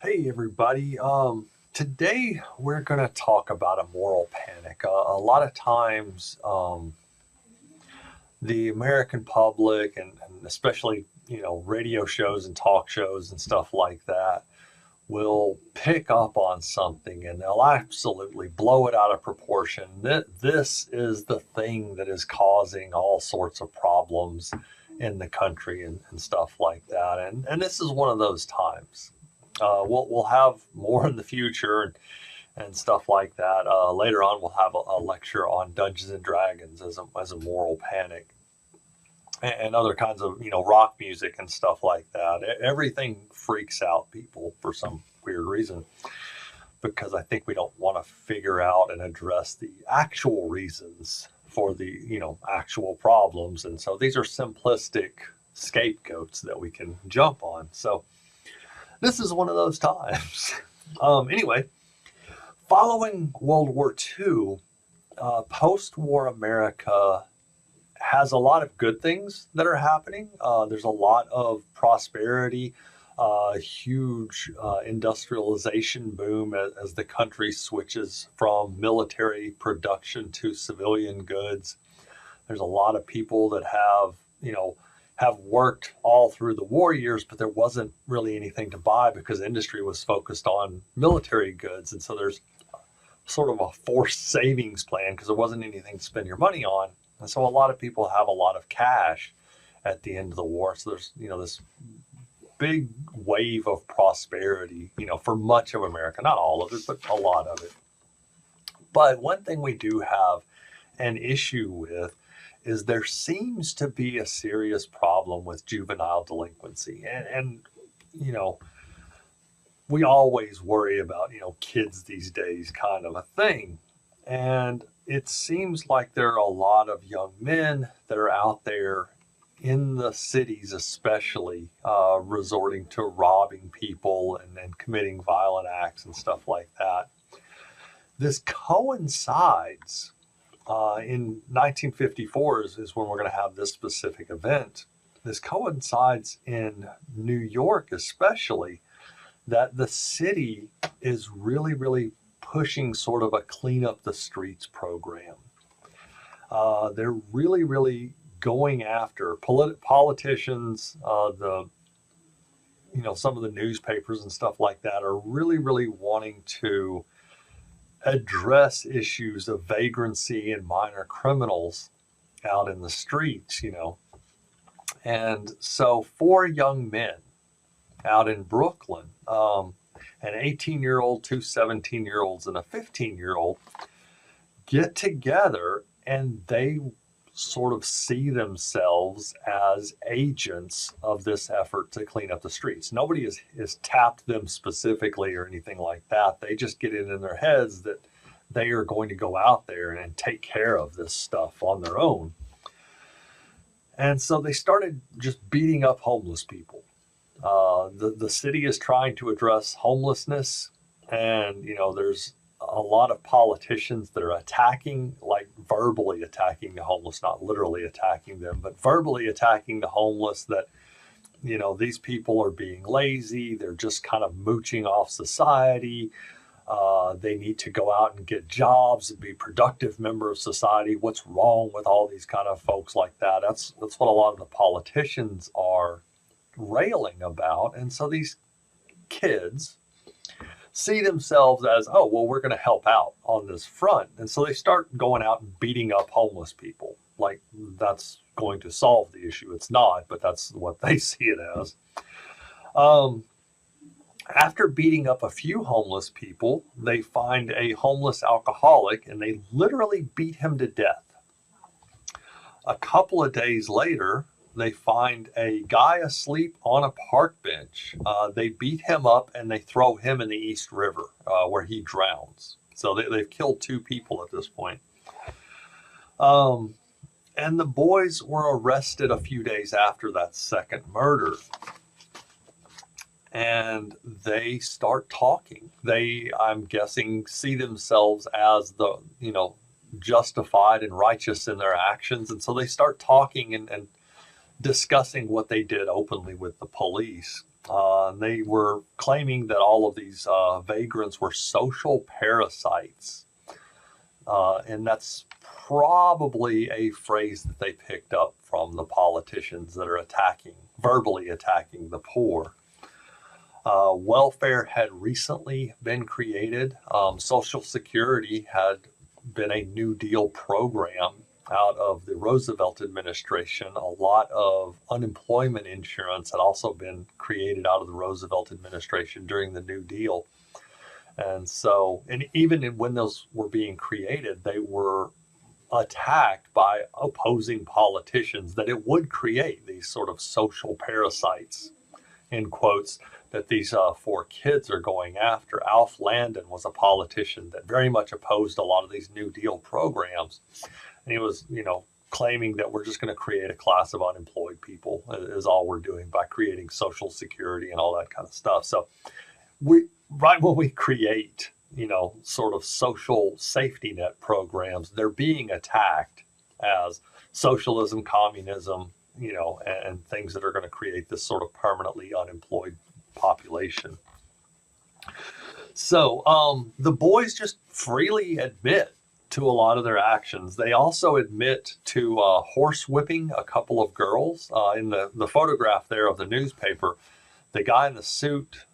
Hey everybody. Today we're going to talk about a moral panic. A lot of times, the American public and especially radio shows and talk shows and stuff like that will pick up on something and they'll absolutely blow it out of proportion. This is the thing that is causing all sorts of problems in the country and stuff like that. And this is one of those times. We'll have more in the future and stuff like that. Later on, we'll have a lecture on Dungeons and Dragons as a moral panic and other kinds of rock music and stuff like that. Everything freaks out people for some weird reason because I think we don't want to figure out and address the actual reasons for the actual problems, and so these are simplistic scapegoats that we can jump on. So this is one of those times. Anyway, following World War II, post-war America has a lot of good things that are happening. There's a lot of prosperity, huge industrialization boom as the country switches from military production to civilian goods. There's a lot of people that have worked all through the war years, but there wasn't really anything to buy because industry was focused on military goods. And so there's sort of a forced savings plan because there wasn't anything to spend your money on. And so a lot of people have a lot of cash at the end of the war. So there's, this big wave of prosperity, for much of America, not all of it, but a lot of it. But one thing we do have an issue with is there seems to be a serious problem with juvenile delinquency. And we always worry about, kids these days kind of a thing. And it seems like there are a lot of young men that are out there in the cities, especially resorting to robbing people and committing violent acts and stuff like that. This coincides in 1954 is when we're going to have this specific event. This coincides in New York, especially, that the city is really, really pushing sort of a clean up the streets program. They're really, really going after politicians, some of the newspapers and stuff like that are really, really wanting to address issues of vagrancy and minor criminals out in the streets. And so 4 young men out in Brooklyn, an 18-year-old, two 17-year-olds, and a 15-year-old get together and they sort of see themselves as agents of this effort to clean up the streets. Nobody has tapped them specifically or anything like that. They just get it in their heads that they are going to go out there and take care of this stuff on their own. And so they started just beating up homeless people. The city is trying to address homelessness, and there's a lot of politicians that are attacking, like verbally attacking the homeless, not literally attacking them, but verbally attacking the homeless. That these people are being lazy, they're just kind of mooching off society. They need to go out and get jobs and be productive member of society. What's wrong with all these kind of folks like that? That's what a lot of the politicians are railing about. And so these kids see themselves as, oh, well, we're going to help out on this front. And so they start going out and beating up homeless people. Like that's going to solve the issue. It's not, but that's what they see it as. After beating up a few homeless people, they find a homeless alcoholic and they literally beat him to death. A couple of days later, they find a guy asleep on a park bench. They beat him up and they throw him in the East River where he drowns. So they've killed 2 people at this point. And the boys were arrested a few days after that second murder. And they start talking. They, I'm guessing, see themselves as the, justified and righteous in their actions. And so they start talking and discussing what they did openly with the police. They were claiming that all of these vagrants were social parasites. And that's probably a phrase that they picked up from the politicians that are verbally attacking the poor. Welfare had recently been created. Social Security had been a New Deal program out of the Roosevelt administration. A lot of unemployment insurance had also been created out of the Roosevelt administration during the New Deal. And so, and even when those were being created, they were attacked by opposing politicians that it would create these sort of social parasites, in quotes, that these four kids are going after. Alf Landon was a politician that very much opposed a lot of these New Deal programs. And he was, claiming that we're just going to create a class of unemployed people is all we're doing by creating Social Security and all that kind of stuff. So right when we create, sort of social safety net programs, they're being attacked as socialism, communism, and things that are going to create this sort of permanently unemployed population. So the boys just freely admit to a lot of their actions. They also admit to horsewhipping a couple of girls. In the photograph there of the newspaper, the guy in the suit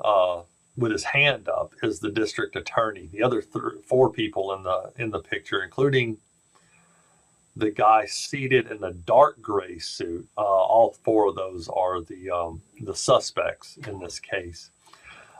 with his hand up is the district attorney. The other four people in the picture, including the guy seated in the dark gray suit, all four of those are the suspects in this case.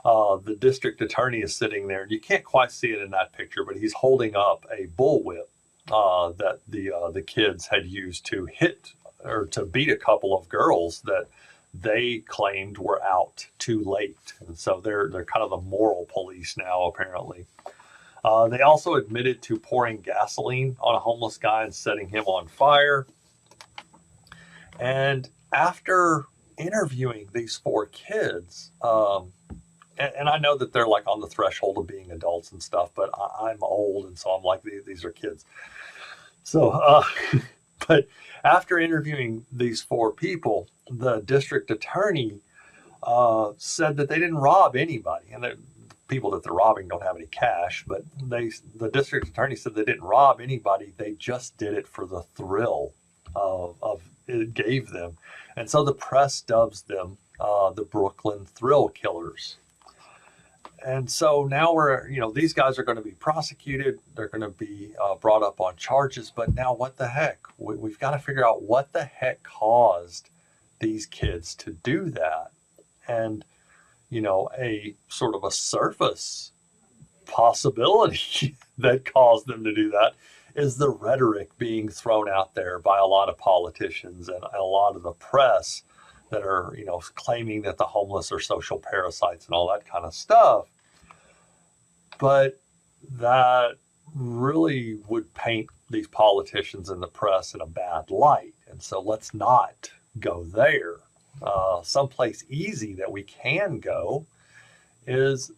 The district attorney is sitting there, and you can't quite see it in that picture, but he's holding up a bullwhip that the kids had used to hit or to beat a couple of girls that they claimed were out too late. And so they're kind of the moral police now, apparently. They also admitted to pouring gasoline on a homeless guy and setting him on fire. And after interviewing these four kids, and I know that they're like on the threshold of being adults and stuff, but I'm old, and so I'm like, these are kids. So, but after interviewing these four people, the district attorney said that they didn't rob anybody, and the people that they're robbing don't have any cash. But the district attorney said they didn't rob anybody; they just did it for the thrill of it gave them, and so the press dubs them the Brooklyn Thrill Killers. And so now these guys are going to be prosecuted. They're going to be brought up on charges. But now what the heck? We've got to figure out what the heck caused these kids to do that. And, a sort of a surface possibility that caused them to do that is the rhetoric being thrown out there by a lot of politicians and a lot of the press that are, claiming that the homeless are social parasites and all that kind of stuff. But that really would paint these politicians and the press in a bad light. And so let's not go there. Someplace easy that we can go is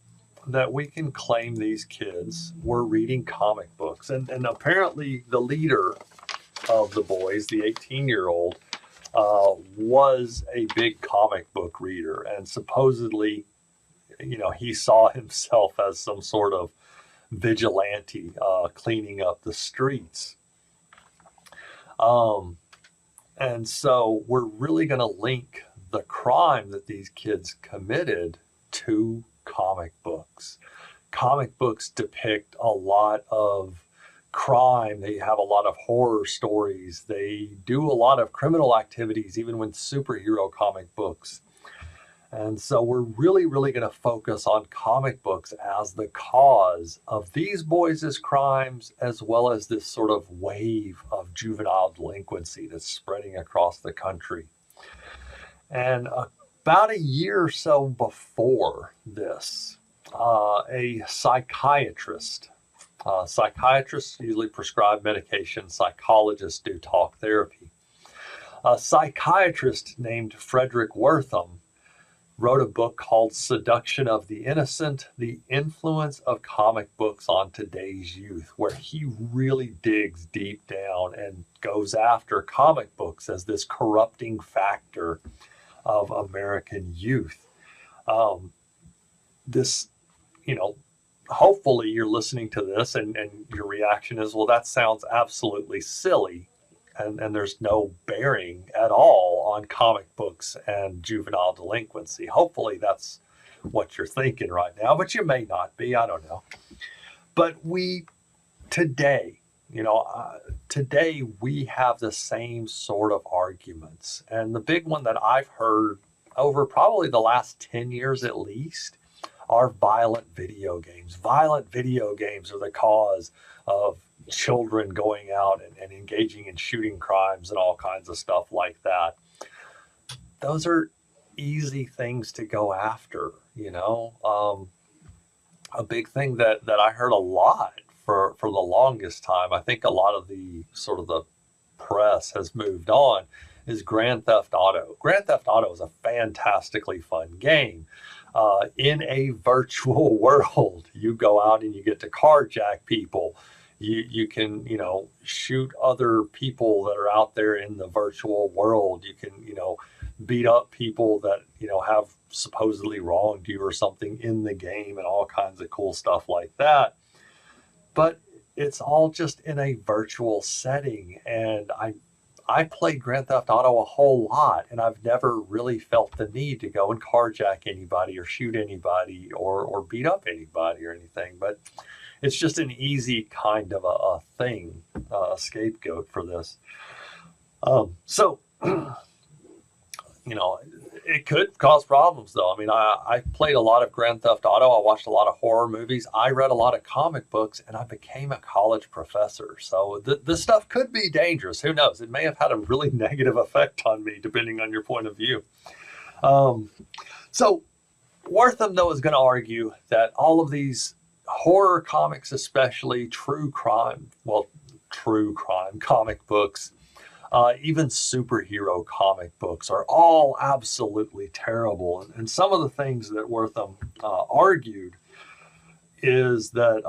that we can claim these kids were reading comic books. And apparently the leader of the boys, the 18-year-old, was a big comic book reader, and supposedly, he saw himself as some sort of vigilante cleaning up the streets. And so we're really going to link the crime that these kids committed to comic books. Comic books depict a lot of crime. They have a lot of horror stories. They do a lot of criminal activities, even with superhero comic books. And so we're really, really going to focus on comic books as the cause of these boys' crimes, as well as this sort of wave of juvenile delinquency that's spreading across the country. And about a year or so before this, a psychiatrist, psychiatrists usually prescribe medication, psychologists do talk therapy. A psychiatrist named Frederick Wertham wrote a book called Seduction of the Innocent, The Influence of Comic Books on Today's Youth, where he really digs deep down and goes after comic books as this corrupting factor of American youth. Um, this, you know, hopefully you're listening to this and your reaction is, well, that sounds absolutely silly. And there's no bearing at all on comic books and juvenile delinquency. Hopefully that's what you're thinking right now, but you may not be. I don't know. But today, today we have the same sort of arguments. And the big one that I've heard over probably the last 10 years at least are violent video games. Violent video games are the cause of children going out and engaging in shooting crimes and all kinds of stuff like that. Those are easy things to go after, a big thing that I heard a lot for the longest time. I think a lot of the sort of the press has moved on, is Grand Theft Auto. Grand Theft Auto is a fantastically fun game. In a virtual world, you go out and you get to carjack people. You can, shoot other people that are out there in the virtual world. You can, beat up people that, have supposedly wronged you or something in the game, and all kinds of cool stuff like that. But it's all just in a virtual setting. And I played Grand Theft Auto a whole lot, and I've never really felt the need to go and carjack anybody or shoot anybody or beat up anybody or anything. But it's just an easy kind of a thing, a scapegoat for this. So, it could cause problems, though. I mean, I played a lot of Grand Theft Auto. I watched a lot of horror movies. I read a lot of comic books, and I became a college professor. So this stuff could be dangerous. Who knows? It may have had a really negative effect on me, depending on your point of view. So Wortham, though, is going to argue that all of these horror comics, especially true crime comic books, even superhero comic books, are all absolutely terrible. And some of the things that Wortham argued is that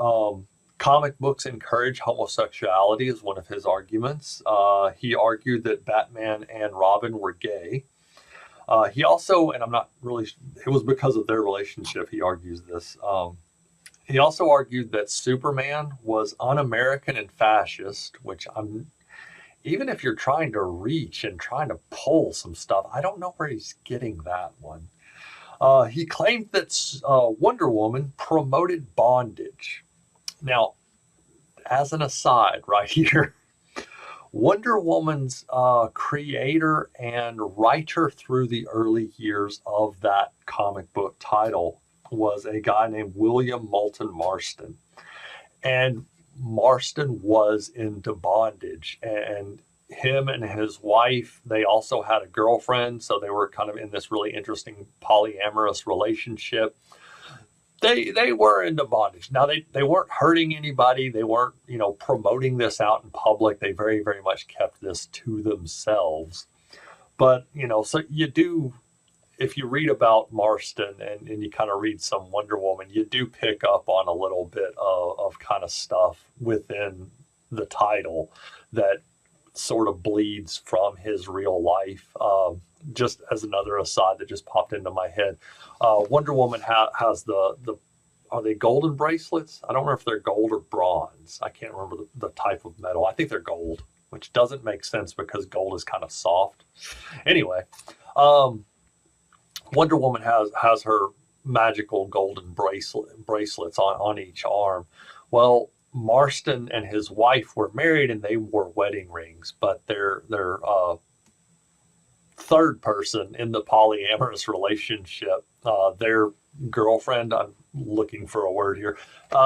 comic books encourage homosexuality, is one of his arguments. He argued that Batman and Robin were gay. He also, and I'm not really, it was because of their relationship, he argues this. He also argued that Superman was un-American and fascist, which even if you're trying to reach and trying to pull some stuff, I don't know where he's getting that one. He claimed that Wonder Woman promoted bondage. Now, as an aside right here, Wonder Woman's creator and writer through the early years of that comic book title was a guy named William Moulton Marston. And Marston was into bondage, and him and his wife, they also had a girlfriend, so they were kind of in this really interesting polyamorous relationship. They were into bondage. Now they weren't hurting anybody. They weren't, promoting this out in public. They very, very much kept this to themselves. But, so you do, if you read about Marston and you kind of read some Wonder Woman, you do pick up on a little bit of kind of stuff within the title that sort of bleeds from his real life. Just as another aside that just popped into my head, Wonder Woman has are they golden bracelets? I don't remember if they're gold or bronze. I can't remember the type of metal. I think they're gold, which doesn't make sense because gold is kind of soft. Anyway, Wonder Woman has her magical golden bracelets on each arm. Well, Marston and his wife were married and they wore wedding rings, but their third person in the polyamorous relationship, their girlfriend, I'm looking for a word here,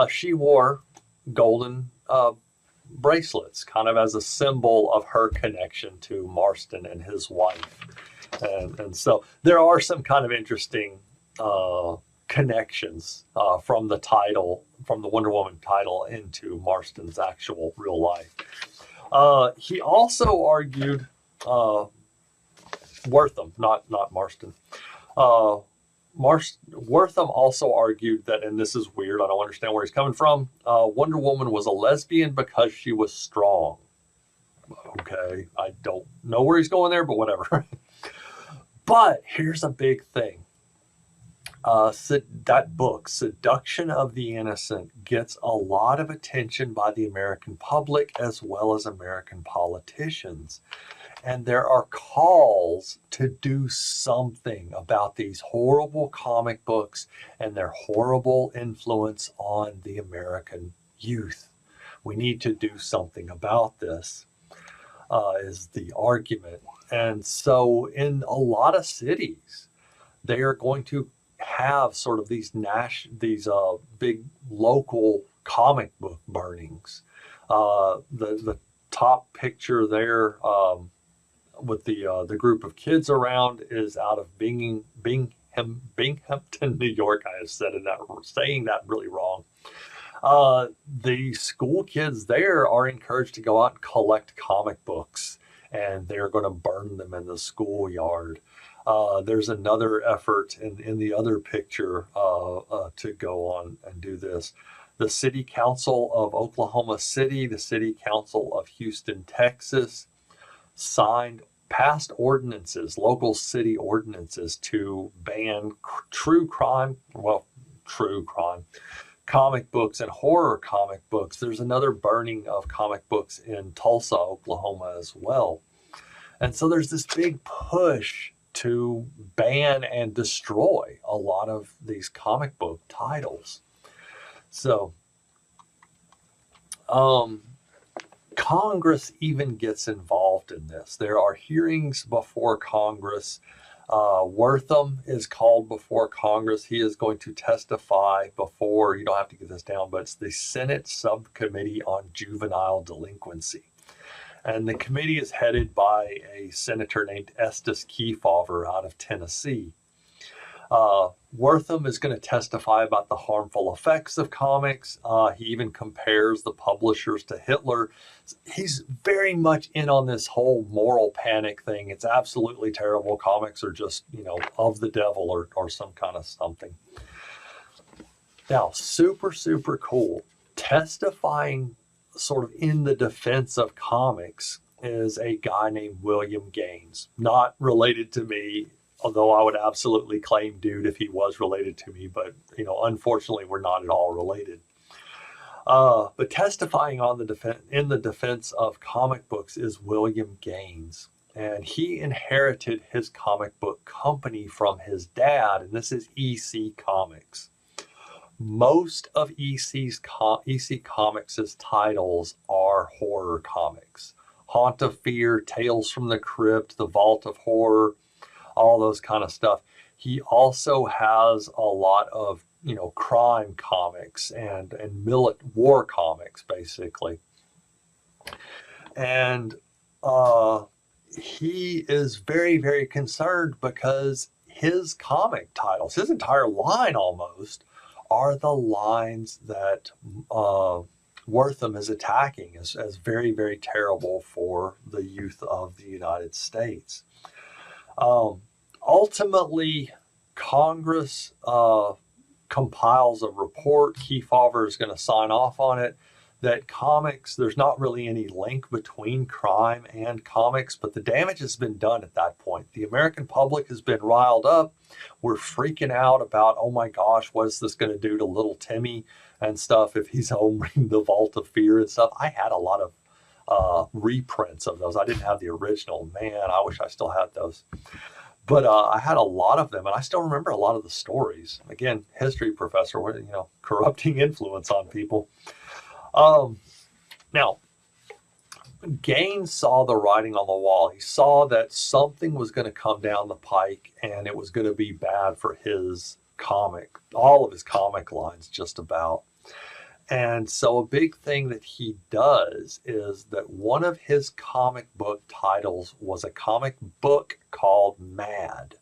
she wore golden bracelets, kind of as a symbol of her connection to Marston and his wife. And so there are some kind of interesting connections from the title, from the Wonder Woman title, into Marston's actual real life. He also argued, Wortham, not Marston. Wortham also argued that, and this is weird, I don't understand where he's coming from, Wonder Woman was a lesbian because she was strong. Okay, I don't know where he's going there, but whatever. But here's a big thing. That book, Seduction of the Innocent, gets a lot of attention by the American public as well as American politicians. And there are calls to do something about these horrible comic books and their horrible influence on the American youth. We need to do something about this, is the argument. And so in a lot of cities, they are going to have sort of these big local comic book burnings. The top picture there, with the group of kids around, is out of Binghamton, New York. I have saying that really wrong. The school kids there are encouraged to go out and collect comic books, and they're going to burn them in the schoolyard. There's another effort in the other picture to go on and do this. The City Council of Oklahoma City, the City Council of Houston, Texas, passed ordinances, local city ordinances, to ban true crime, comic books and horror comic books. There's another burning of comic books in Tulsa, Oklahoma as well. And so there's this big push to ban and destroy a lot of these comic book titles. So, Congress even gets involved in this. There are hearings before Congress. Wortham is called before Congress. He is going to testify before, you don't have to get this down, but it's the Senate Subcommittee on Juvenile Delinquency. And the committee is headed by a senator named Estes Kefauver out of Tennessee. Wortham is going to testify about the harmful effects of comics. He even compares the publishers to Hitler. He's very much in on this whole moral panic thing. It's absolutely terrible. Comics are just, of the devil or some kind of something. Now, super, super cool. Testifying sort of in the defense of comics is a guy named William Gaines, not related to me, although I would absolutely claim dude if he was related to me, but unfortunately we're not at all related. But testifying in the defense of comic books is William Gaines, and he inherited his comic book company from his dad, and this is EC Comics. Most of EC Comics' titles are horror comics. Haunt of Fear, Tales from the Crypt, The Vault of Horror, all those kind of stuff. He also has a lot of, crime comics and war comics, basically. And he is very, very concerned because his comic titles, his entire line almost, are the lines that Wortham is attacking as very, very terrible for the youth of the United States. Ultimately, Congress compiles a report. Kefauver is going to sign off on it, that comics, there's not really any link between crime and comics, but the damage has been done at that point. The American public has been riled up. We're freaking out about, oh my gosh, what is this going to do to little Timmy and stuff if he's home reading The Vault of Fear and stuff. I had a lot of reprints of those. I didn't have the original. Man, I wish I still had those. But I had a lot of them, and I still remember a lot of the stories. Again, history professor, corrupting influence on people. Now, Gaines saw the writing on the wall. He saw that something was going to come down the pike, and it was going to be bad for his all of his comic lines, just about. And so a big thing that he does is that one of his comic book titles was a comic book called Mad.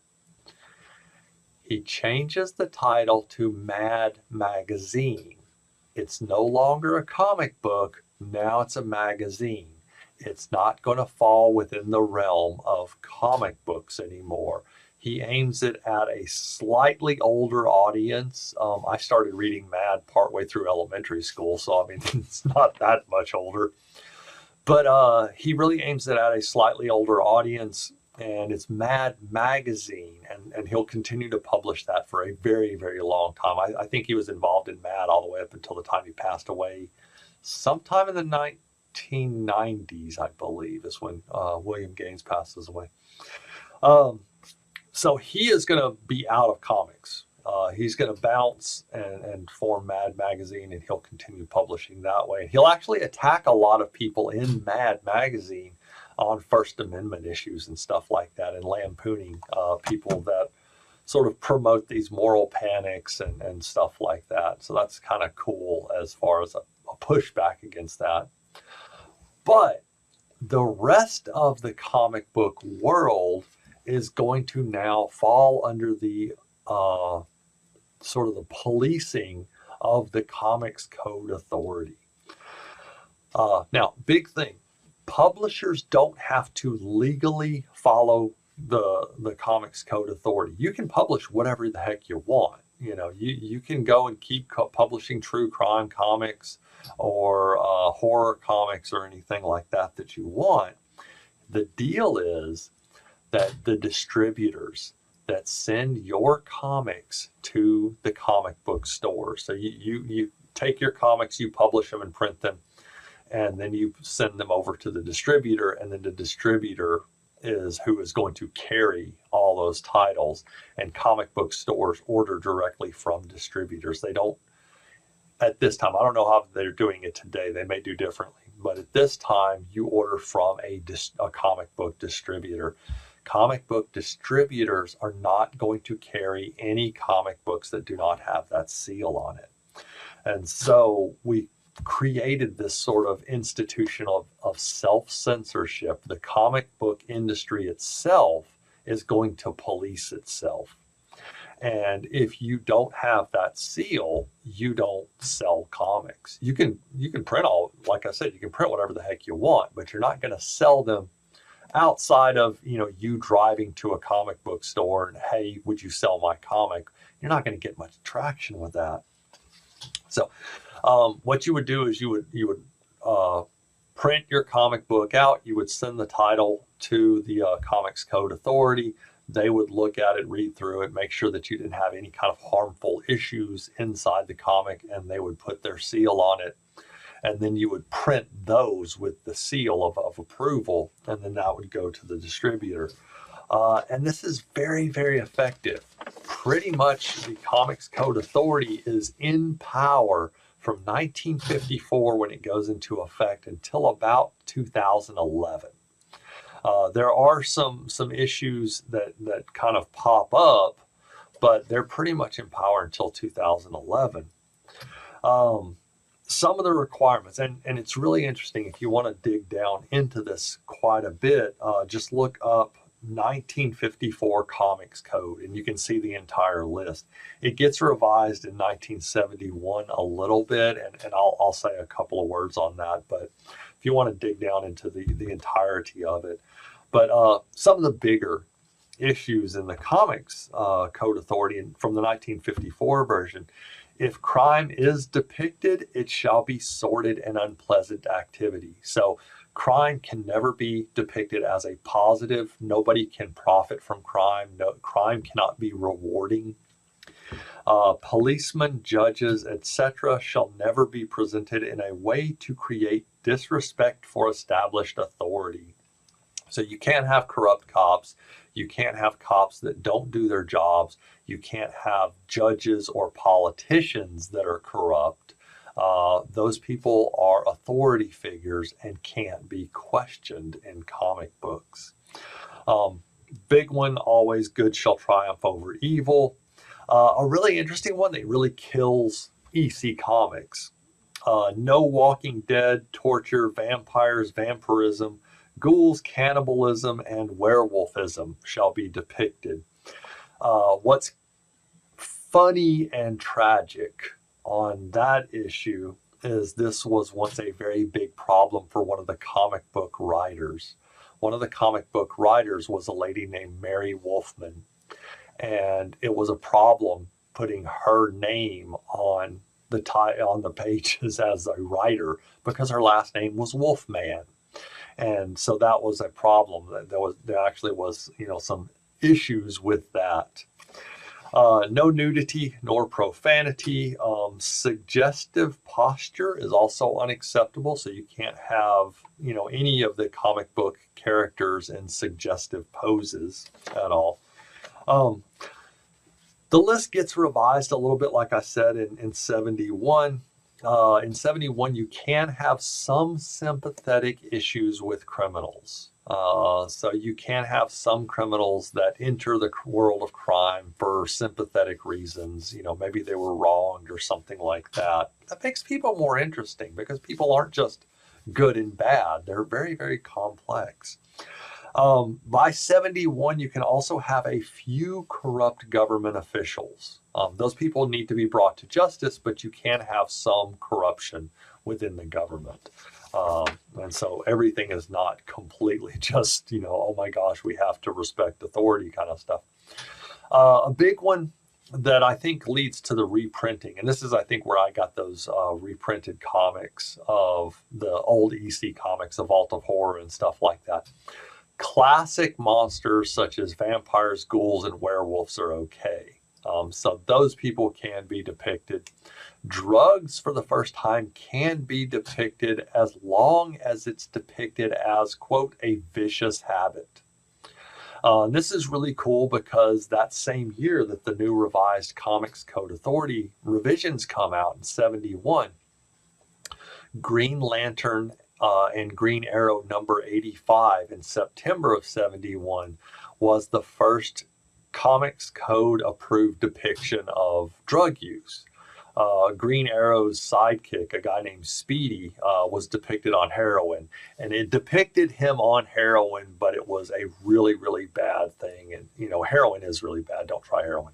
He changes the title to Mad Magazine. It's no longer a comic book, now it's a magazine. It's not going to fall within the realm of comic books anymore. He aims it at a slightly older audience. I started reading Mad partway through elementary school, so it's not that much older. But he really aims it at a slightly older audience. and it's Mad Magazine, and he'll continue to publish that for a very, very long time. I think he was involved in Mad all the way up until the time he passed away, sometime in the 1990s, I believe, is when William Gaines passes away. So he is going to be out of comics. He's going to bounce and form Mad Magazine, and he'll continue publishing that way. He'll actually attack a lot of people in Mad Magazine on First Amendment issues and stuff like that, and lampooning people that sort of promote these moral panics and stuff like that. So that's kind of cool as far as a pushback against that. But the rest of the comic book world is going to now fall under the sort of the policing of the Comics Code Authority. Now, big thing, publishers don't have to legally follow the Comics Code Authority. You can publish whatever the heck you want. You know, you can go and keep publishing true crime comics or horror comics or anything like that you want. The deal is that the distributors that send your comics to the comic book store. So you take your comics, you publish them and print them, and then you send them over to the distributor, and then the distributor is who is going to carry all those titles, and comic book stores order directly from distributors. They don't, at this time, I don't know how they're doing it today, they may do differently, but at this time you order from a comic book distributor. Comic book distributors are not going to carry any comic books that do not have that seal on it. And so we created this sort of institution of self-censorship. The comic book industry itself is going to police itself. And if you don't have that seal, you don't sell comics. You can print all, like I said, you can print whatever the heck you want, but you're not going to sell them outside of, you driving to a comic book store and, hey, would you sell my comic? You're not going to get much traction with that. So what you would do is you would print your comic book out. You would send the title to the Comics Code Authority. They would look at it, read through it, make sure that you didn't have any kind of harmful issues inside the comic, and they would put their seal on it. And then you would print those with the seal of approval, and then that would go to the distributor. And this is very, very effective. Pretty much the Comics Code Authority is in power from 1954 when it goes into effect until about 2011. There are some issues that kind of pop up, but they're pretty much in power until 2011. Some of the requirements, and it's really interesting if you want to dig down into this quite a bit, just look up 1954 Comics Code and you can see the entire list. It gets revised in 1971 a little bit, and I'll say a couple of words on that, but if you want to dig down into the entirety of it. But some of the bigger issues in the Comics Code Authority from the 1954 version: if crime is depicted, it shall be sordid and unpleasant activity. So crime can never be depicted as a positive. Nobody can profit from crime. No, crime cannot be rewarding. Policemen, judges, etc. shall never be presented in a way to create disrespect for established authority. So you can't have corrupt cops. You can't have cops that don't do their jobs. You can't have judges or politicians that are corrupt. Those people are authority figures and can't be questioned in comic books. Big one, always good shall triumph over evil. A really interesting one that really kills EC Comics. No Walking Dead, torture, vampires, vampirism, ghouls, cannibalism, and werewolfism shall be depicted. What's funny and tragic on that issue is this was once a very big problem for one of the comic book writers. One of the comic book writers was a lady named Mary Wolfman, and it was a problem putting her name on the pages as a writer because her last name was Wolfman. And so that was a problem. There actually was, some issues with that. No nudity nor profanity. Suggestive posture is also unacceptable. So you can't have, any of the comic book characters in suggestive poses at all. The list gets revised a little bit, like I said, in 71. In 71, you can have some sympathetic issues with criminals. So you can have some criminals that enter the world of crime for sympathetic reasons. Maybe they were wronged or something like that. That makes people more interesting because people aren't just good and bad. They're very, very complex. By 71, you can also have a few corrupt government officials. Those people need to be brought to justice, but you can have some corruption within the government. And so everything is not completely just, oh my gosh, we have to respect authority kind of stuff. A big one that I think leads to the reprinting, and this is, I think, where I got those reprinted comics of the old EC comics, A Vault of Horror and stuff like that. Classic monsters such as vampires, ghouls, and werewolves are okay. So those people can be depicted. Drugs, for the first time, can be depicted as long as it's depicted as, quote, a vicious habit. This is really cool because that same year that the new revised Comics Code Authority revisions come out in 71, Green Lantern and Green Arrow number 85 in September of 71 was the first Comics Code approved depiction of drug use. Green Arrow's sidekick, a guy named Speedy, was depicted on heroin, and it depicted him on heroin, but it was a really, really bad thing. And, heroin is really bad. Don't try heroin.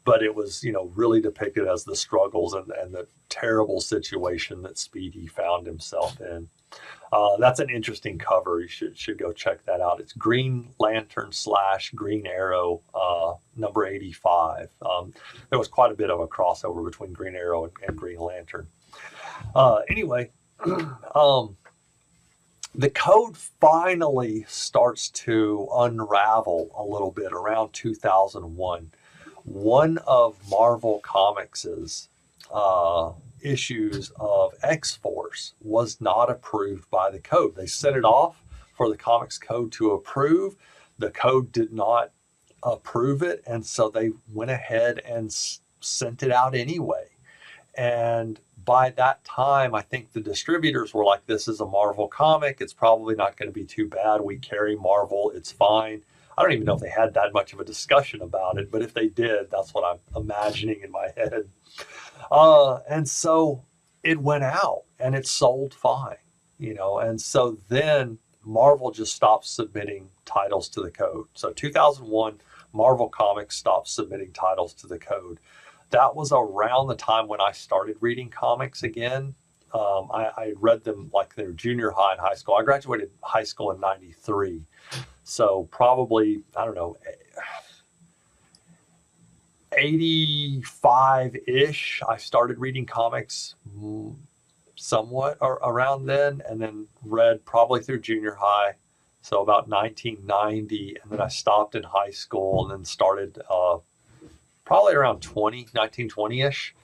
But it was, really depicted as the struggles and the terrible situation that Speedy found himself in. That's an interesting cover. You should go check that out. It's Green Lantern / Green Arrow number 85. There was quite a bit of a crossover between Green Arrow and Green Lantern. Anyway, the code finally starts to unravel a little bit around 2001. One of Marvel Comics's issues of X-Force was not approved by the code. They sent it off for the Comics Code to approve. The code did not approve it, and so they went ahead and sent it out anyway. And by that time, I think the distributors were like, this is a Marvel comic. It's probably not going to be too bad. We carry Marvel. It's fine. I don't even know if they had that much of a discussion about it, but if they did, that's what I'm imagining in my head. And so it went out and it sold fine, and so then Marvel just stopped submitting titles to the code. So 2001, Marvel Comics stopped submitting titles to the code. That was around the time when I started reading comics again. I read them like they were junior high and high school. I graduated high school in 93. So probably, I don't know, 85-ish, I started reading comics somewhat around then, and then read probably through junior high, so about 1990, and then I stopped in high school and then started probably around 1920-ish,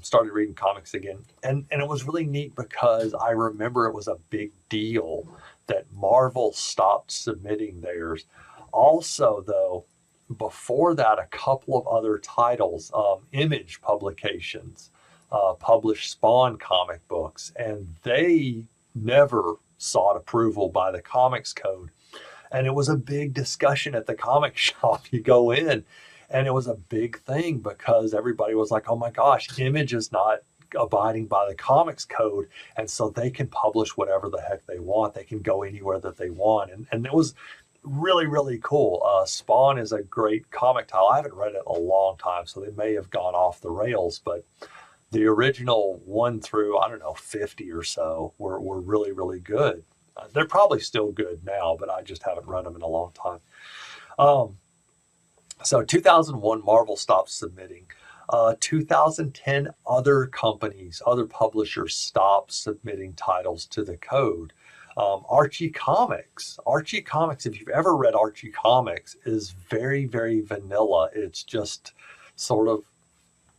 started reading comics again. And it was really neat because I remember it was a big deal that Marvel stopped submitting theirs. Also, though, before that, a couple of other titles, Image Publications, published Spawn comic books, and they never sought approval by the Comics Code. And it was a big discussion at the comic shop. You go in, and it was a big thing because everybody was like, oh my gosh, Image is not abiding by the Comics Code, and so they can publish whatever the heck they want. They can go anywhere that they want. And it was really, really cool. Spawn is a great comic title. I haven't read it in a long time, so they may have gone off the rails, but the original 1 through, 50 or so were really, really good. They're probably still good now, but I just haven't read them in a long time. So 2001, Marvel stopped submitting. 2010, other companies, other publishers stopped submitting titles to the code. Archie Comics. Archie Comics, if you've ever read Archie Comics, is very, very vanilla. It's just sort of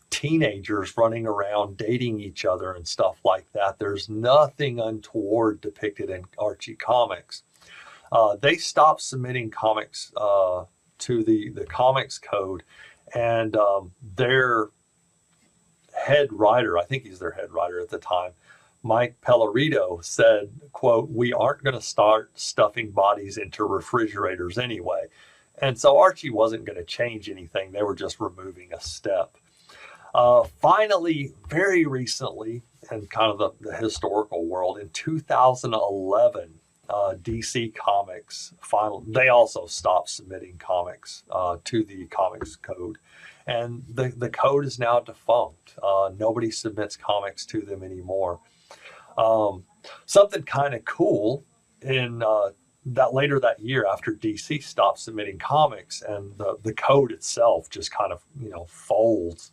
teenagers running around dating each other and stuff like that. There's nothing untoward depicted in Archie Comics. They stopped submitting comics to the Comics Code, and their head writer, I think he's their head writer at the time, Mike Pellerito, said, quote, "We aren't going to start stuffing bodies into refrigerators anyway." And so Archie wasn't going to change anything. They were just removing a step. Finally, very recently, in kind of the historical world, in 2011, DC Comics they also stopped submitting comics to the Comics Code, and the code is now defunct. Nobody submits comics to them anymore. Something kind of cool in that later that year, after DC stopped submitting comics and the code itself just kind of folds.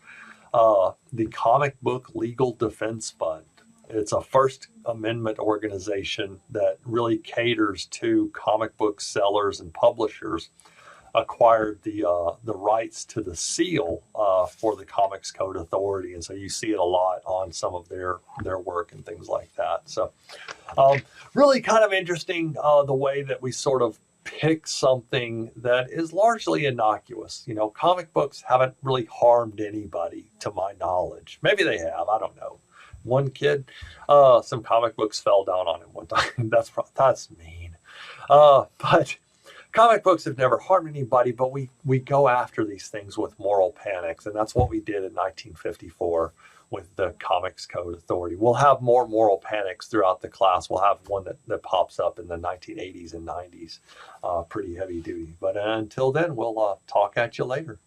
The Comic Book Legal Defense Fund. It's a First Amendment organization that really caters to comic book sellers and publishers. Acquired the rights to the seal for the Comics Code Authority, and so you see it a lot on some of their work and things like that. So, really kind of interesting the way that we sort of pick something that is largely innocuous. Comic books haven't really harmed anybody, to my knowledge. Maybe they have. I don't know. One kid, some comic books fell down on him one time. That's mean. But comic books have never harmed anybody, but we go after these things with moral panics, and that's what we did in 1954 with the Comics Code Authority. We'll have more moral panics throughout the class. We'll have one that pops up in the 1980s and 90s, pretty heavy duty. But until then, we'll talk at you later.